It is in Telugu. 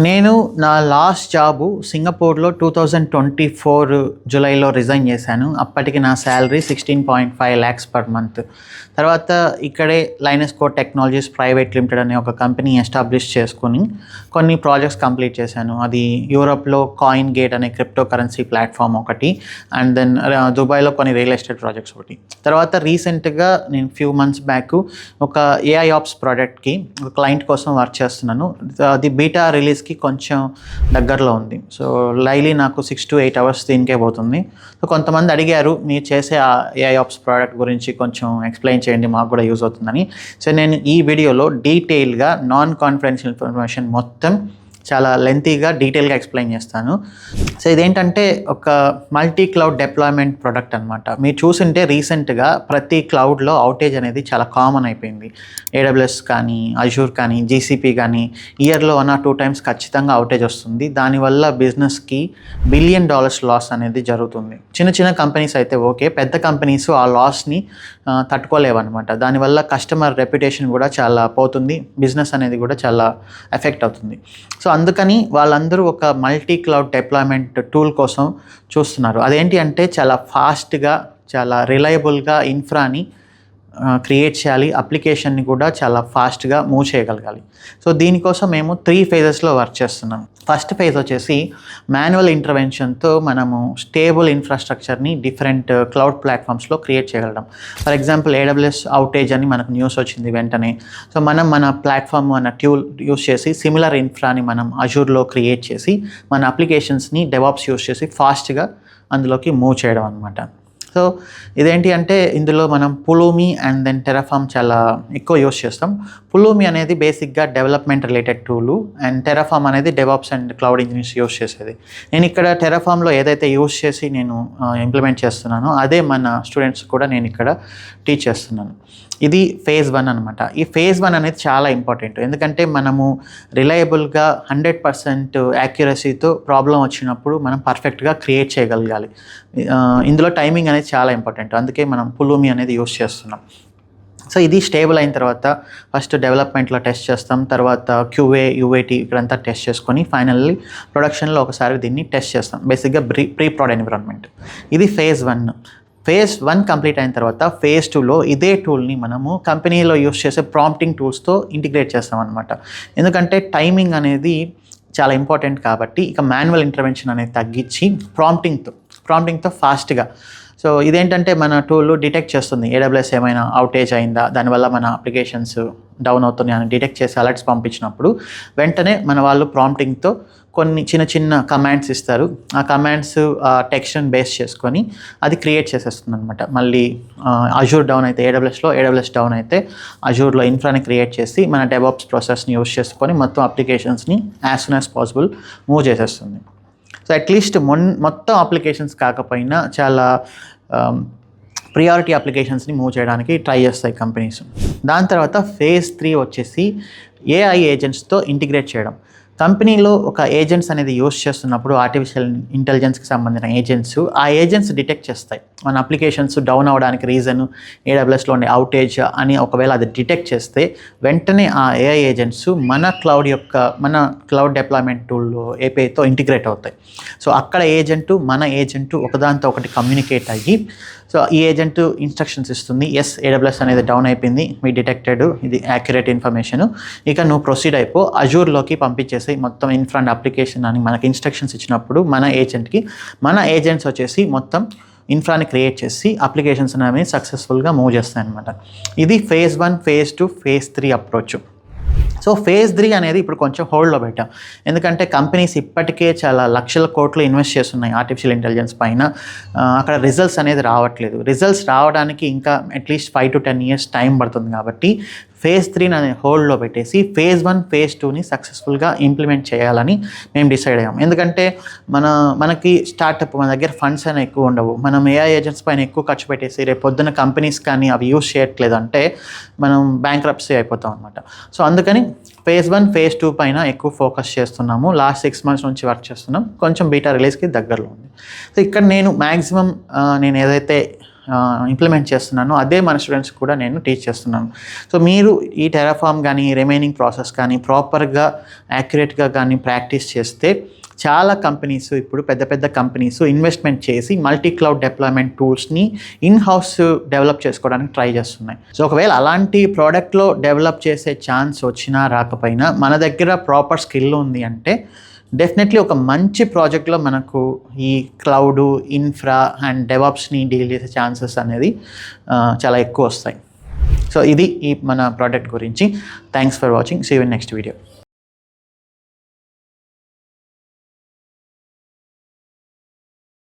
నేను నా లాస్ట్ జాబు సింగపూర్లో 2024 జూలైలో రిజైన్ చేశాను. అప్పటికి నా శాలరీ 16.5 lakhs పర్ మంత్. తర్వాత ఇక్కడే లైనస్ కోడ్ టెక్నాలజీస్ ప్రైవేట్ లిమిటెడ్ అనే ఒక కంపెనీ ఎస్టాబ్లిష్ చేసుకొని కొన్ని ప్రాజెక్ట్స్ కంప్లీట్ చేశాను. అది యూరోప్లో కాయిన్ గేట్ అనే క్రిప్టో కరెన్సీ ప్లాట్ఫామ్ ఒకటి, అండ్ దెన్ దుబాయ్లో కొన్ని రియల్ ఎస్టేట్ ప్రాజెక్ట్స్ ఒకటి. తర్వాత రీసెంట్గా నేను ఫ్యూ మంత్స్ బ్యాక్ ఒక ఏఐ ఆప్స్ ప్రోడక్ట్కి ఒక క్లయింట్ కోసం వర్క్ చేస్తున్నాను. అది బీటా రిలీజ్కి కొంచెం దగ్గరలో ఉంది. సో డైలీ నాకు 6 to 8 hours దీనికే పోతుంది. సో కొంతమంది అడిగారు, మీరు చేసే ఆ ఏఐ ఆప్స్ ప్రోడక్ట్ గురించి కొంచెం ఎక్స్ప్లెయిన్ చేయండి, మాకు కూడా యూజ్ అవుతుందని. సో నేను ఈ వీడియోలో డీటెయిల్గా నాన్ కాన్ఫిడెన్షియల్ ఇన్ఫర్మేషన్ మొత్తం చాలా లెంతీగా డీటెయిల్గా ఎక్స్ప్లెయిన్ చేస్తాను. సో ఇదేంటంటే ఒక మల్టీ క్లౌడ్ డిప్లాయ్మెంట్ ప్రోడక్ట్ అనమాట. మీరు చూసింటే రీసెంట్గా ప్రతి క్లౌడ్లో అవుటేజ్ అనేది చాలా కామన్ అయిపోయింది. AWS కానీ, అజూర్ కానీ, GCP కానీ ఇయర్లో 1 or 2 times ఖచ్చితంగా అవుటేజ్ వస్తుంది. దానివల్ల బిజినెస్కి $1 billion లాస్ అనేది జరుగుతుంది. చిన్న చిన్న కంపెనీస్ అయితే ఓకే, పెద్ద కంపెనీస్ ఆ లాస్ని తట్టుకోలేవన్నమాట. దానివల్ల కస్టమర్ రెప్యుటేషన్ కూడా చాలా పోతుంది, బిజినెస్ అనేది కూడా చాలా ఎఫెక్ట్ అవుతుంది. సో అందుకని వాళ్ళందరూ ఒక మల్టీ క్లౌడ్ డిప్లాయ్మెంట్ టూల్ కోసం చూస్తున్నారు. అదేంటి అంటే చాలా ఫాస్ట్గా, చాలా రిలయబుల్గా ఇన్ఫ్రాని క్రియేట్ చేయాలి, అప్లికేషన్ని కూడా చాలా ఫాస్ట్గా మూవ్ చేయగలగాలి. సో దీనికోసం మేము 3 phases వర్క్ చేస్తున్నాం. ఫస్ట్ ఫేజ్ వచ్చేసి మాన్యువల్ ఇంటర్వెన్షన్తో మనము స్టేబుల్ ఇన్ఫ్రాస్ట్రక్చర్ని డిఫరెంట్ క్లౌడ్ ప్లాట్ఫామ్స్లో క్రియేట్ చేయగలడం. ఫర్ ఎగ్జాంపుల్ AWS అవుటేజ్ అని మనకు న్యూస్ వచ్చింది వెంటనే. సో మనం మన ప్లాట్ఫామ్, మన ట్యూల్ యూస్ చేసి సిమిలర్ ఇన్ఫ్రాని మనం అజూర్లో క్రియేట్ చేసి మన అప్లికేషన్స్ని డెవాప్స్ యూస్ చేసి ఫాస్ట్గా అందులోకి మూవ్ చేయడం అనమాట. సో ఇదేంటి అంటే ఇందులో మనం పులూమి అండ్ దెన్ టెరాఫామ్ చాలా ఎక్కువ యూస్ చేస్తాం. పులూమి అనేది బేసిక్గా డెవలప్మెంట్ రిలేటెడ్ టూలు, అండ్ టెరాఫామ్ అనేది DevOps and cloud engineers use చేసేది. నేను ఇక్కడ టెరాఫామ్లో ఏదైతే యూస్ చేసి నేను ఇంప్లిమెంట్ చేస్తున్నానో అదే మన స్టూడెంట్స్ కూడా నేను ఇక్కడ టీచ్ చేస్తున్నాను. ఇది phase 1 అనమాట. ఈ phase 1 అనేది చాలా ఇంపార్టెంట్, ఎందుకంటే మనము రిలయబుల్గా 100% యాక్యురసీతో ప్రాబ్లం వచ్చినప్పుడు మనం పర్ఫెక్ట్గా క్రియేట్ చేయగలగాలి. ఇందులో టైమింగ్ అనేది చాలా ఇంపార్టెంట్, అందుకే మనం పులూమి అనేది యూస్ చేస్తున్నాం. సో ఇది స్టేబుల్ అయిన తర్వాత ఫస్ట్ డెవలప్మెంట్లో టెస్ట్ చేస్తాం, తర్వాత QA UAT ఇక్కడంతా టెస్ట్ చేసుకొని ఫైనల్లీ ప్రొడక్షన్లో ఒకసారి దీన్ని టెస్ట్ చేస్తాం. బేసిక్గా ప్రీ ప్రొడ్ ఎన్విరాన్మెంట్. ఇది phase 1. phase 1 కంప్లీట్ అయిన తర్వాత phase 2లో ఇదే టూల్ని మనము కంపెనీలో యూస్ చేసే ప్రాంప్టింగ్ టూల్స్తో ఇంటిగ్రేట్ చేస్తాం అనమాట. ఎందుకంటే టైమింగ్ అనేది చాలా ఇంపార్టెంట్ కాబట్టి ఇక మాన్యువల్ ఇంటర్వెన్షన్ అనేది తగ్గించి ప్రాంప్టింగ్తో ఫాస్ట్గా. సో ఇదేంటంటే మన టూల్ డిటెక్ట్ చేస్తుంది AWS ఏమైనా అవుటేజ్ అయిందా, దానివల్ల మన అప్లికేషన్స్ డౌన్ అవుతున్నాయి అని డిటెక్ట్ చేసి అలర్ట్స్ పంపించినప్పుడు వెంటనే మన వాళ్ళు ప్రాంప్టింగ్తో కొన్ని చిన్న చిన్న కమాండ్స్ ఇస్తారు. ఆ కమాండ్స్ టెక్స్ట్ని బేస్ చేసుకొని అది క్రియేట్ చేసేస్తుంది అనమాట. మళ్ళీ అజూర్ డౌన్ అయితే AWS డౌన్ అయితే అజూర్లో ఇన్ఫ్రాని క్రియేట్ చేసి మన డెవాప్స్ ప్రాసెస్ని యూస్ చేసుకొని మొత్తం అప్లికేషన్స్ని as soon as possible move చేసేస్తుంది. సో అట్లీస్ట్ మొత్తం అప్లికేషన్స్ కాకపోయినా చాలా ప్రియారిటీ అప్లికేషన్స్ని మూవ్ చేయడానికి ట్రై చేస్తాయి కంపెనీస్. దాని తర్వాత phase 3 వచ్చేసి AI ఏజెంట్స్తో ఇంటిగ్రేట్ చేయడం. కంపెనీలో ఒక ఏజెంట్స్ అనేది యూస్ చేస్తున్నప్పుడు ఆర్టిఫిషియల్ ఇంటెలిజెన్స్కి సంబంధించిన ఆ ఏజెంట్స్ డిటెక్ట్ చేస్తాయి మన అప్లికేషన్స్ డౌన్ అవ్వడానికి రీజన్ AWSలో ఉండే అవుటేజ్ అని. ఒకవేళ అది డిటెక్ట్ చేస్తే వెంటనే ఆ AI ఏజెంట్స్ మన క్లౌడ్ డిప్లాయ్మెంట్ టూల్ APIతో ఇంటిగ్రేట్ అవుతాయి. సో అక్కడ మన ఏజెంటు ఒకదాంతో ఒకటి కమ్యూనికేట్ అయ్యి, సో ఈ ఏజెంట్ ఇన్స్ట్రక్షన్స్ ఇస్తుంది, ఎస్ AWS అనేది డౌన్ అయిపోయింది, మీ డిటెక్టెడ్, ఇది యాక్యురేట్ ఇన్ఫర్మేషన్, ఇక నువ్వు ప్రొసీడ్ అయిపో, అజూర్లోకి పంపించేసి మొత్తం ఇన్ఫ్రాంట్ అప్లికేషన్ అని మనకి ఇన్స్ట్రక్షన్స్ ఇచ్చినప్పుడు మన ఏజెంట్స్ వచ్చేసి మొత్తం ఇన్ఫ్రాని క్రియేట్ చేసి అప్లికేషన్స్ అనేవి సక్సెస్ఫుల్గా మూవ్ చేస్తాయి అనమాట. ఇది phase 1, phase 2, phase 3 approach. So phase 3 అనేది ఇప్పుడు కొంచెం హోల్డ్లో పెట్టాం, ఎందుకంటే కంపెనీస్ ఇప్పటికే చాలా లక్షల కోట్లు ఇన్వెస్ట్ చేస్తున్నాయి ఆర్టిఫిషియల్ ఇంటెలిజెన్స్ పైన. అక్కడ రిజల్ట్స్ అనేది రావట్లేదు. రిజల్ట్స్ రావడానికి ఇంకా అట్లీస్ట్ 5 to 10 years టైం పడుతుంది. కాబట్టి phase 3 అనే హోల్డ్లో పెట్టేసి phase 1, phase 2ని సక్సెస్ఫుల్గా ఇంప్లిమెంట్ చేయాలని మేము డిసైడ్ అయ్యాం. ఎందుకంటే మనకి స్టార్టప్, మన దగ్గర ఫండ్స్ అయినా ఎక్కువ ఉండవు. మనం AI ఏజెంట్స్ పైన ఎక్కువ ఖర్చు పెట్టేసి రేపు పొద్దున్న కంపెనీస్ కానీ అవి యూస్ చేయట్లేదు అంటే మనం బ్యాంక్రప్సీ అయిపోతాం అనమాట. సో అందుకని phase 1, phase 2 పైన ఎక్కువ ఫోకస్ చేస్తున్నాము. లాస్ట్ 6 months నుంచి వర్క్ చేస్తున్నాం. కొంచెం బీటా రిలీజ్కి దగ్గరలో ఉంది. సో ఇక్కడ నేను మ్యాక్సిమం నేను ఏదైతే ఇంప్లిమెంట్ చేస్తున్నానో అదే మన స్టూడెంట్స్ కూడా నేను టీచ్ చేస్తున్నాను. సో మీరు ఈ టెరాఫార్మ్ కానీ రిమైనింగ్ ప్రాసెస్ కానీ ప్రాపర్గా యాక్యురేట్గా కానీ ప్రాక్టీస్ చేస్తే చాలా కంపెనీస్ ఇప్పుడు పెద్ద పెద్ద కంపెనీస్ ఇన్వెస్ట్మెంట్ చేసి మల్టీ క్లౌడ్ డిప్లాయ్మెంట్ టూల్స్ని ఇన్ హౌస్ డెవలప్ చేసుకోవడానికి ట్రై చేస్తున్నాయి. సో ఒకవేళ అలాంటి ప్రోడక్ట్లో డెవలప్ చేసే ఛాన్స్ వచ్చినా రాకపోయినా మన దగ్గర ప్రాపర్ స్కిల్ ఉంది అంటే డెఫినెట్లీ ఒక మంచి ప్రాజెక్ట్లో మనకు ఈ క్లౌడ్ ఇన్ఫ్రా అండ్ డెవాప్స్ని డీల్ చేసే ఛాన్సెస్ అనేది చాలా ఎక్కువ వస్తాయి. సో ఇది ఈ మన ప్రోడక్ట్ గురించి. Thanks for watching. See you in next video.